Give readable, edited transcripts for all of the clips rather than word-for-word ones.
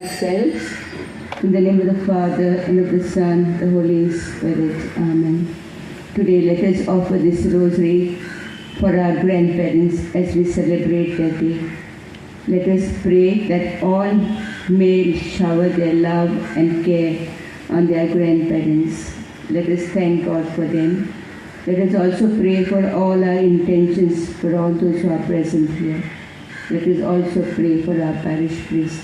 ourselves. In the name of the Father, and of the Son, the Holy Spirit. Amen. Today let us offer this rosary for our grandparents as we celebrate their day. Let us pray that all may shower their love and care on their grandparents. Let us thank God for them. Let us also pray for all our intentions, for all those who are present here. Let us also pray for our parish priest.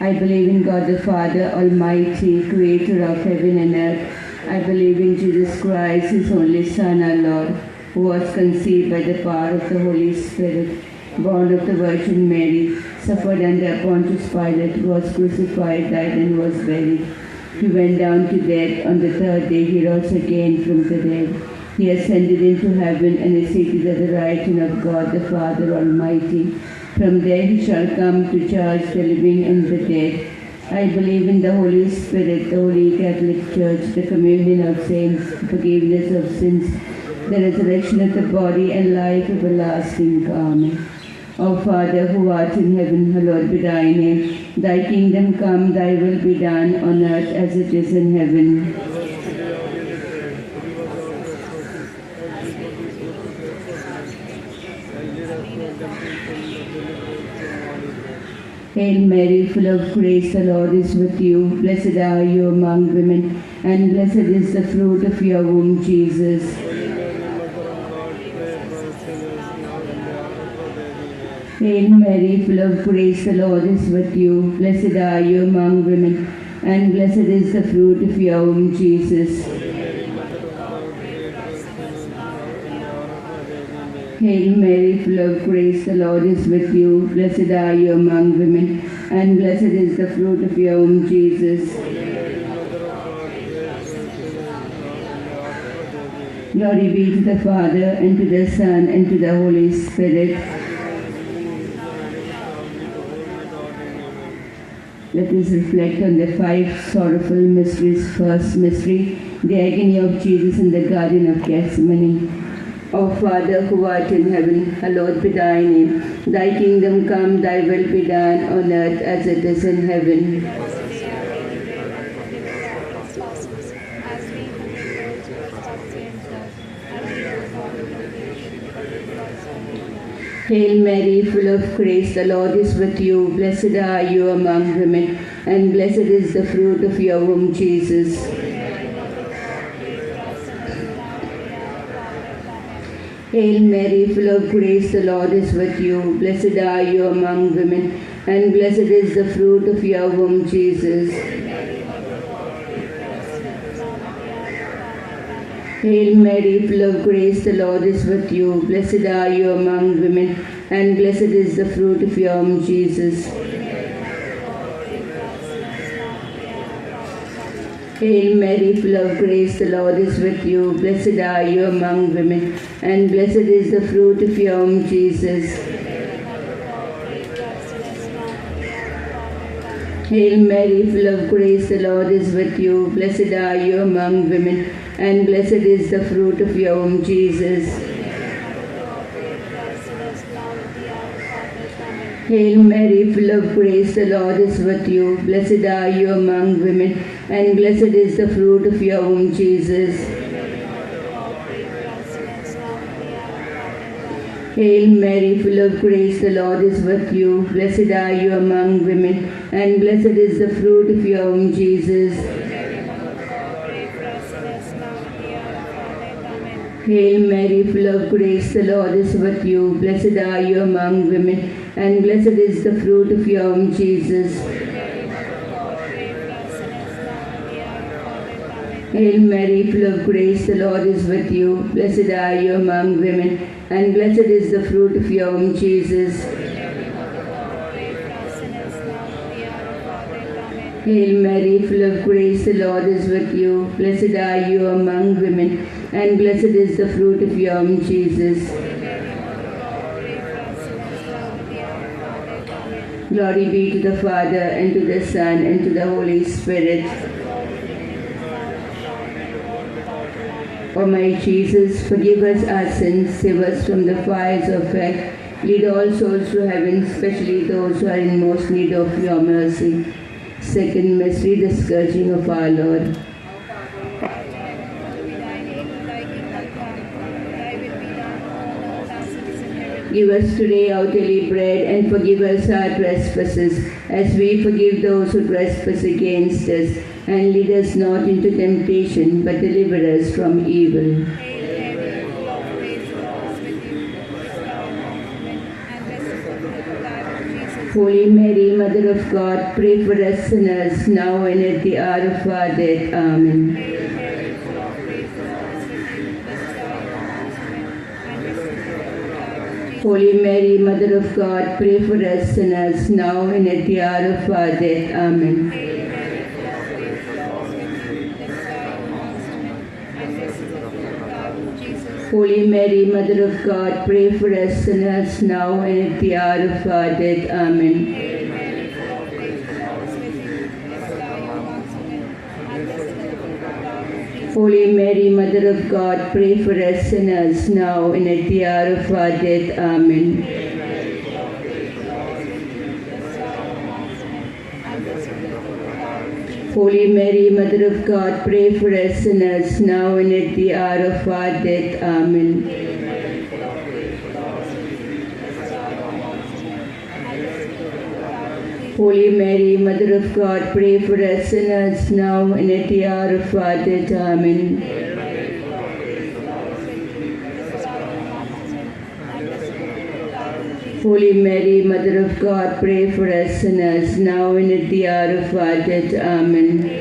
I believe in God the Father Almighty, creator of heaven and earth. I believe in Jesus Christ, His only Son, our Lord, who was conceived by the power of the Holy Spirit, born of the Virgin Mary, suffered under Pontius Pilate, was crucified, died, and was buried. He went down to death. On the third day He rose again from the dead. He ascended into heaven and is seated at the right hand of God the Father Almighty. From there He shall come to judge the living and the dead. I believe in the Holy Spirit, the Holy Catholic Church, the communion of saints, the forgiveness of sins, the resurrection of the body, and life everlasting. Amen. Our Father, who art in heaven, hallowed be thy name. Thy kingdom come, thy will be done on earth as it is in heaven. Hail Mary, full of grace, the Lord is with you. Blessed are you among women, and blessed is the fruit of your womb, Jesus. Hail Mary, full of grace, the Lord is with you. Blessed are you among women, and blessed is the fruit of your womb, Jesus. Hail Mary, full of grace, the Lord is with you. Blessed are you among women, and blessed is the fruit of your womb, Jesus. Glory be to the Father, and to the Son, and to the Holy Spirit. Let us reflect on the 5 sorrowful mysteries. First mystery, the agony of Jesus in the Garden of Gethsemane. Our Father, who art in heaven, hallowed be thy name. Thy kingdom come, thy will be done on earth as it is in heaven. Hail Mary, full of grace, the Lord is with you. Blessed are you among women, and blessed is the fruit of your womb, Jesus. Hail Mary, full of grace, the Lord is with you. Blessed are you among women, and blessed is the fruit of your womb, Jesus. Hail Mary, full of grace, the Lord is with you. Blessed are you among women, and blessed is the fruit of your womb, Jesus. Hail Mary, full of grace, the Lord is with you. Blessed are you among women, and blessed is the fruit of your womb, Jesus. Hail Mary, full of grace, the Lord is with you. Blessed are you among women, and blessed is the fruit of your womb, Jesus. Hail Mary, full of grace, the Lord is with you. Blessed are you among women, and blessed is the fruit of your womb, Jesus. Hail Mary, full of grace, the Lord is with you. Blessed are you among women, and blessed is the fruit of your womb, Jesus. Hail Mary, full of grace, the Lord is with you. Blessed are you among women, and blessed is the fruit of your womb, Jesus. Hail Mary, full of grace, the Lord is with you. Blessed are you among women, and blessed is the fruit of your womb, Jesus. Hail Mary, full of grace, the Lord is with you. Blessed are you among women, and blessed is the fruit of your womb, Jesus. Glory be to the Father, and to the Son, and to the Holy Spirit. O my Jesus, forgive us our sins, save us from the fires of hell, Lead all souls to heaven, especially those who are in most need of your mercy. Second mystery, the scourging of our Lord. Give us today our daily bread, and forgive us our trespasses, as we forgive those who trespass against us. And lead us not into temptation, but deliver us from evil. Holy Mary, Mother of God, pray for us sinners, now and at the hour of our death. Amen. Holy Mary, Mother of God, pray for us sinners, now and at the hour of our death. Amen. Holy Mary, Mother of God, pray for us sinners, now and at the hour of our death. Amen. Holy Mary, Mother of God, pray for us sinners, now and at the hour of our death. Amen. Holy Mary, Mother of God, pray for us sinners, now and at the hour of our death. Amen. Holy Mary, Mother of God, pray for us sinners, now and at the hour of our death. Amen. Holy Mary, Mother of God, pray for us sinners, now and at the hour of our death. Amen.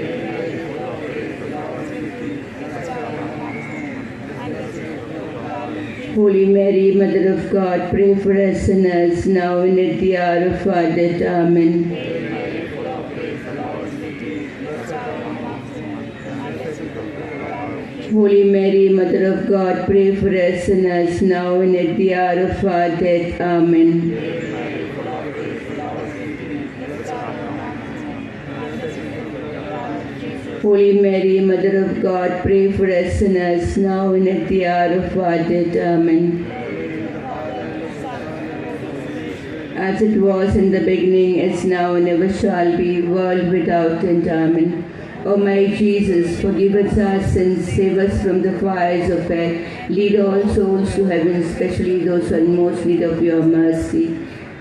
Holy Mary, Mother of God, pray for us sinners, now and at the hour of our death. Amen. Holy Mary, Mother of God, pray for us sinners, now and at the hour of our death. Amen. Holy Mary, Mother of God, pray for us sinners, now and at the hour of our death. Amen. As it was in the beginning, is now, and ever shall be, world without end. Amen. O my Jesus, forgive us our sins, save us from the fires of hell, lead all souls to heaven, especially those who are in most need of your mercy.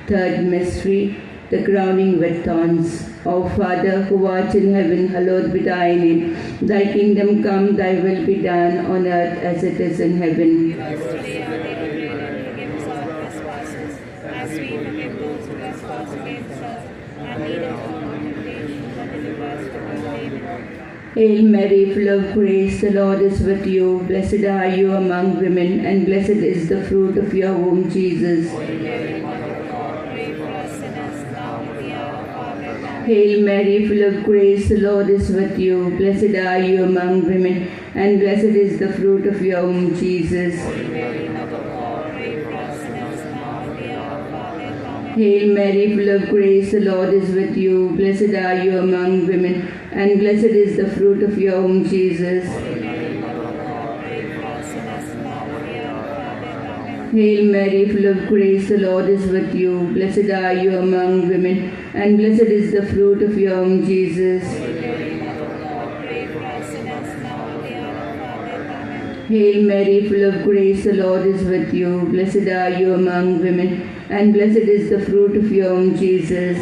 Third mystery, the crowning with thorns. O Father, who art in heaven, hallowed be thy name. Thy kingdom come, thy will be done on earth as it is in heaven. Give us today our daily bread, and forgive us our trespasses, as we forgive those who trespass against us. And lead us not into temptation, but deliver us from evil. Amen. Hail Mary, full of grace, the Lord is with you. Blessed are you among women, and blessed is the fruit of your womb, Jesus. Holy Mary, Mother of God, pray for us sinners, now and at the hour of our death. Amen. Hail Mary, full of grace, the Lord is with you. Blessed are you among women, and blessed is the fruit of your womb, Jesus. Holy Mary, Mother of God, pray for us sinners, now and at the hour of our death. Amen. Hail Mary, full of grace, the Lord is with you. Blessed are you among women, and blessed is the fruit of your womb, Jesus. Holy Mary, Mother of God, pray for us sinners, now and at the hour of our death. Amen. Hail Mary, full of grace, the Lord is with you. Blessed are you among women, and blessed is the fruit of your womb, Jesus. Holy Mary, Mother of God, pray for us sinners, now and at the hour of our death. Amen. Hail Mary, full of grace, the Lord is with you. Blessed are you among women, and blessed is the fruit of your womb, Jesus.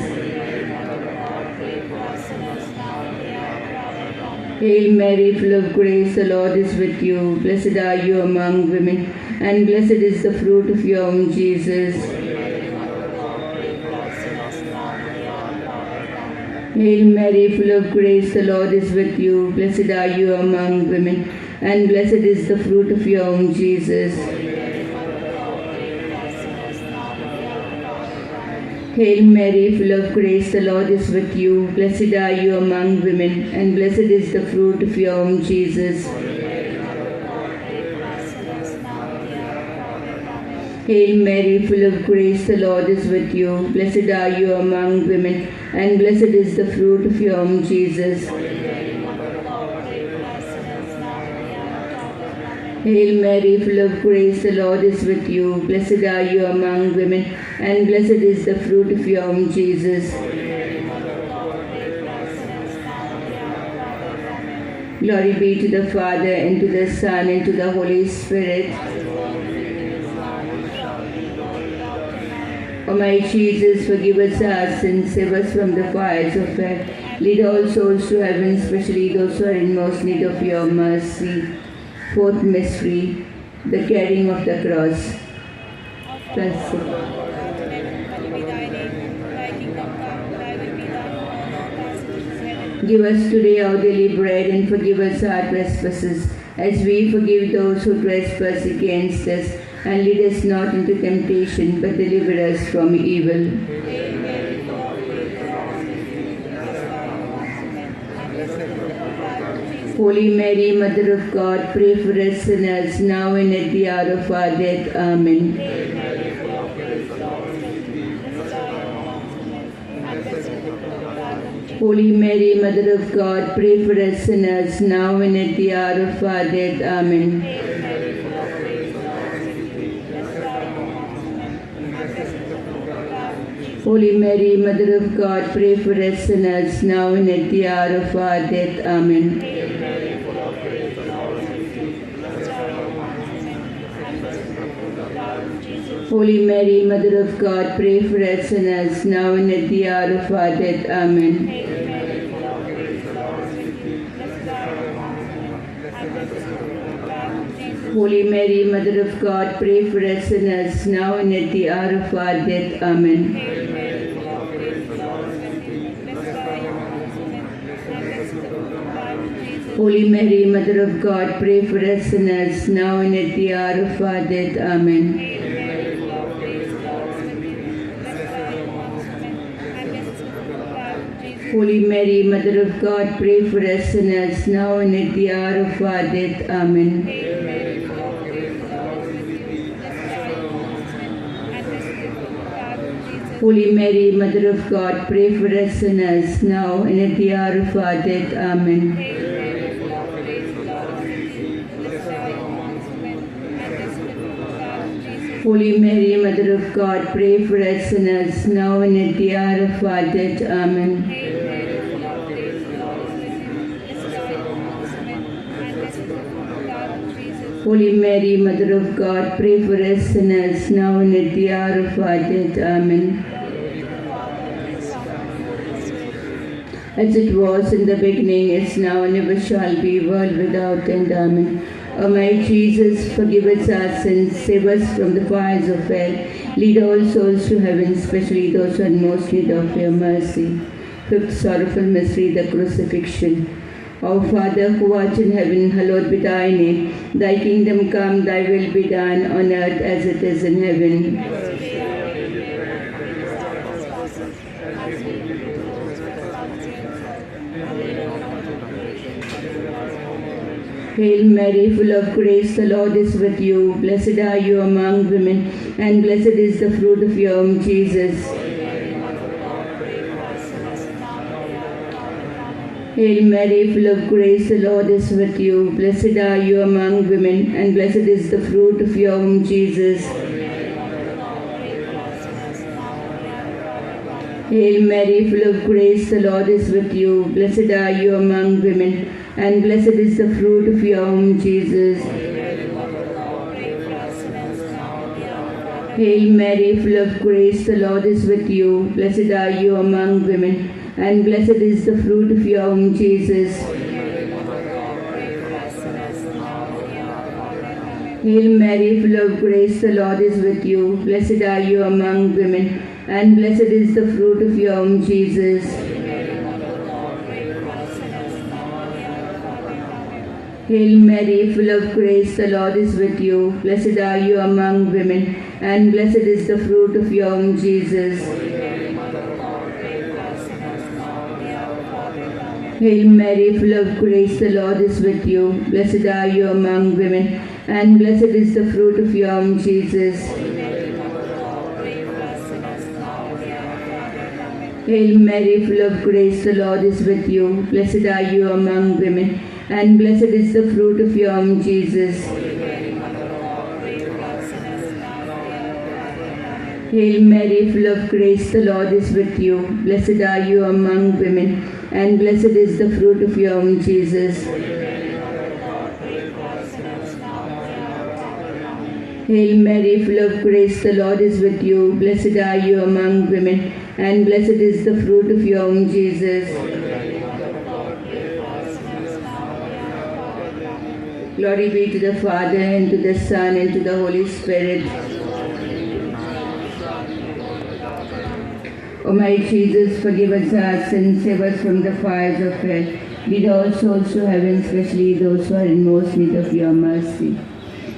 Hail Mary, full of grace, the Lord is with you. Blessed are you among women, and blessed is the fruit of your womb, Jesus. Hail Mary, full of grace, the Lord is with you. Blessed are you among women, and blessed is the fruit of your womb, Jesus. Hail Mary, full of grace, the Lord is with you. Blessed are you among women, and blessed is the fruit of your womb, Jesus. Hail Mary, full of grace, the Lord is with you. Blessed are you among women, and blessed is the fruit of your womb, Jesus. Hail Mary, full of grace, the Lord is with you. Blessed are you among women, and blessed is the fruit of your womb, Jesus. Glory be to the Father, and to the Son, and to the Holy Spirit. O my Jesus, forgive us our sins, save us from the fires of hell. Lead all souls to heaven, especially those who are in most need of your mercy. Fourth mystery, the carrying of the cross. Blessed. Give us today our daily bread, and forgive us our trespasses, as we forgive those who trespass against us. And lead us not into temptation, but deliver us from evil. Holy Mary, Mother of God, pray for us sinners, now and at the hour of our death. Amen. Holy Mary, Mother of God, pray for us sinners, now and at the hour of our death. Amen. Holy Mary, Mother of God, pray for us sinners, now and at the hour of our death. Amen. Holy Mary, Mother of God, pray for us sinners, now and at the hour of our death. Amen. Holy Mary, Mother of God, pray for us sinners, now and at the hour of our death. Amen. Holy Mary, Mother of God, pray for us sinners, now and at the hour of our death. Amen. Holy Mary, Mother of God, pray for us sinners, now and at the hour of our death. Amen. Holy Mary, Mother of God, pray for us sinners, now and at the hour of our death. Amen. Holy Mary, Mother of God, pray for us sinners, now and at the hour of our death. Amen. Holy Mary, Mother of God, pray for us sinners, now and at the hour of our death. Amen. As it was in the beginning, is now, and ever shall be, world without end. Amen. O my Jesus, forgive us our sins, save us from the fires of hell. Lead all souls to heaven, especially those who are in most need of your mercy. Fifth sorrowful mystery, the crucifixion. Our Father, who art in heaven, hallowed be thy name. Thy kingdom come, thy will be done, on earth as it is in heaven. Hail Mary, full of grace, the Lord is with you. Blessed are you among women, and blessed is the fruit of your womb, Jesus. Hail Mary, full of grace, the Lord is with you. Blessed are you among women, and blessed is the fruit of your womb, Jesus. Hail Mary, full of grace, the Lord is with you. Blessed are you among women, and blessed is the fruit of your womb, Jesus. Hail Mary, full of grace, the Lord is with you. Blessed are you among women, and blessed is the fruit of your womb, Jesus. Hail Mary, full of grace, the Lord is with you. Blessed are you among women, and blessed is the fruit of your womb, Jesus. Hail Mary, full of grace, the Lord is with you. Blessed are you among women, and blessed is the fruit of your womb, Jesus. Hail Mary, full of grace, the Lord is with you. Blessed are you among women, and blessed is the fruit of your womb, Jesus. Hail Mary, full of grace, the Lord is with you. Blessed are you among women, and blessed is the fruit of your womb, Jesus. Hail Mary, full of grace, the Lord is with you. Blessed are you among women, and blessed is the fruit of your womb, Jesus. Hail Mary, full of grace, the Lord is with you. Blessed are you among women, and blessed is the fruit of your womb, Jesus. Glory be to the Father, and to the Son, and to the Holy Spirit. O my Jesus, forgive us our sins, save us from the fires of hell. Lead all souls to heaven, especially those who are in most need of your mercy.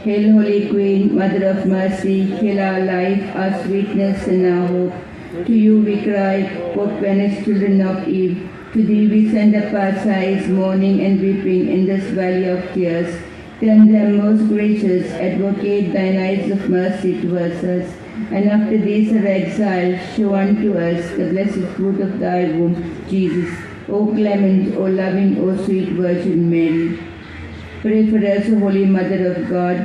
Hail, Holy Queen, Mother of Mercy, hail our life, our sweetness, and our hope. To you we cry, poor banished children of Eve. To thee we send up our sighs, mourning and weeping in this valley of tears. Turn them, most gracious, advocate thine eyes of mercy towards us. And after these our exile, show unto us the blessed fruit of thy womb, Jesus. O clement, O loving, O sweet Virgin Mary. Pray for us, O Holy Mother of God.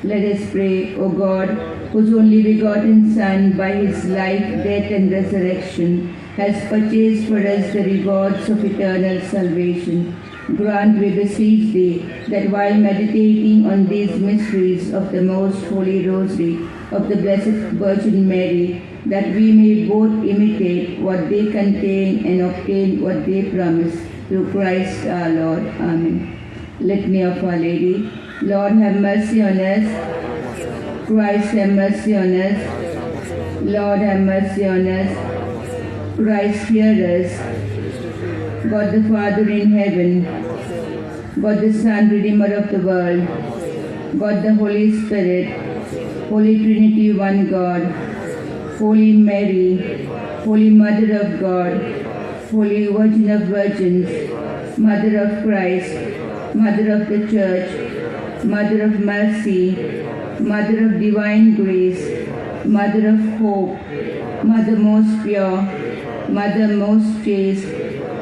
Let us pray, O God, whose only begotten Son, by his life, death, and resurrection, has purchased for us the rewards of eternal salvation. Grant, we beseech thee, that while meditating on these mysteries of the most holy rosary of the Blessed Virgin Mary, that we may both imitate what they contain and obtain what they promise, through Christ our Lord. Amen. Litany of Our Lady. Lord, have mercy on us. Christ, have mercy on us. Lord, have mercy on us. Christ, hear us. God the Father in heaven, God the Son, Redeemer of the world, God the Holy Spirit, Holy Trinity, one God, Holy Mary, Holy Mother of God, Holy Virgin of Virgins, Mother of Christ, Mother of the Church, Mother of Mercy, Mother of Divine Grace, Mother of Hope, Mother most pure, Mother most chaste,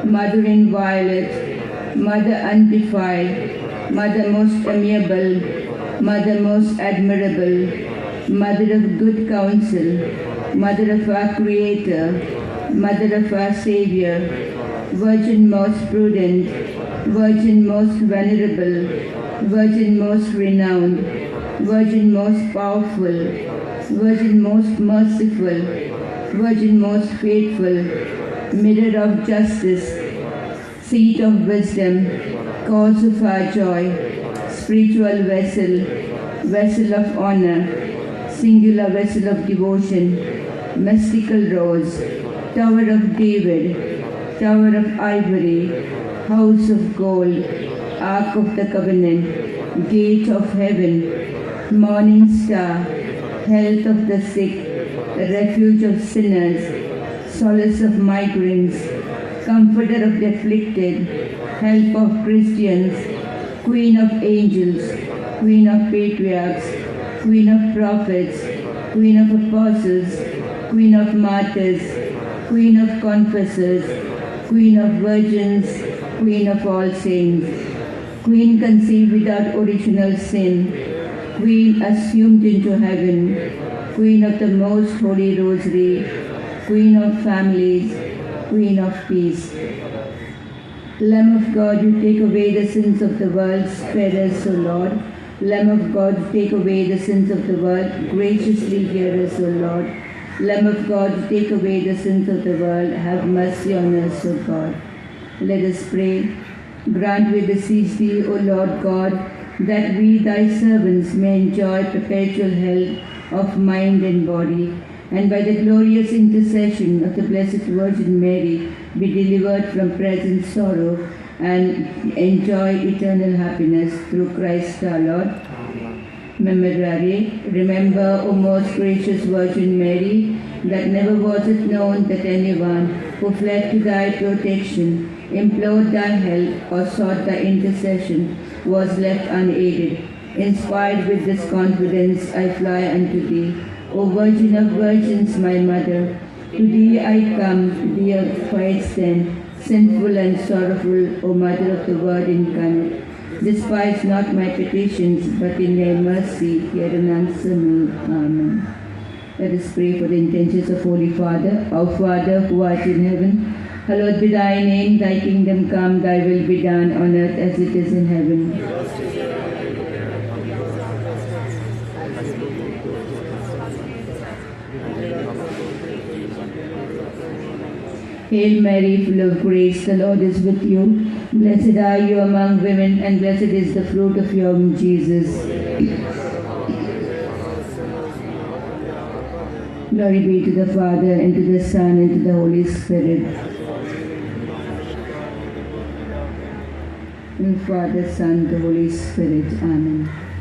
Mother inviolate, Mother undefiled, Mother most amiable, Mother most admirable, Mother of good counsel, Mother of our Creator, Mother of our Saviour, Virgin most prudent, Virgin most venerable, Virgin most renowned, Virgin most powerful, Virgin most merciful, Virgin most faithful, Mirror of justice, seat of wisdom, cause of our joy, spiritual vessel, vessel of honor, singular vessel of devotion, mystical rose, Tower of David, Tower of ivory, house of gold, Ark of the covenant, gate of heaven, morning star, health of the sick, refuge of sinners, solace of migrants, comforter of the afflicted, help of Christians, Queen of angels, Queen of patriarchs, Queen of prophets, Queen of apostles, Queen of martyrs, Queen of confessors, Queen of virgins, Queen of all saints, Queen conceived without original sin, Queen assumed into heaven, Queen of the most holy rosary, Queen of families, Queen of peace. Lamb of God, you take away the sins of the world, spare us, O Lord. Lamb of God, you take away the sins of the world, graciously hear us, O Lord. Lamb of God, you take away the sins of the world, have mercy on us, O God. Let us pray. Grant, we beseech thee, O Lord God, that we, thy servants, may enjoy perpetual health of mind and body, and by the glorious intercession of the Blessed Virgin Mary, be delivered from present sorrow and enjoy eternal happiness through Christ our Lord. Memorare, remember, O most gracious Virgin Mary, that never was it known that anyone who fled to thy protection, implored thy help, or sought thy intercession was left unaided. Inspired with this confidence, I fly unto thee. O Virgin of Virgins, my Mother, to thee I come, to thee I quite stand, sinful and sorrowful, O Mother of the Word incarnate. Despise not my petitions, but in thy mercy hear and answer me. Amen. Let us pray for the intentions of Holy Father. Our Father who art in heaven, hallowed be thy name. Thy kingdom come, thy will be done on earth as it is in heaven. Hail Mary, full of grace, the Lord is with you. Blessed are you among women, and blessed is the fruit of your womb, Jesus. Glory be to the Father, and to the Son, and to the Holy Spirit. And Father, Son, the Holy Spirit. Amen.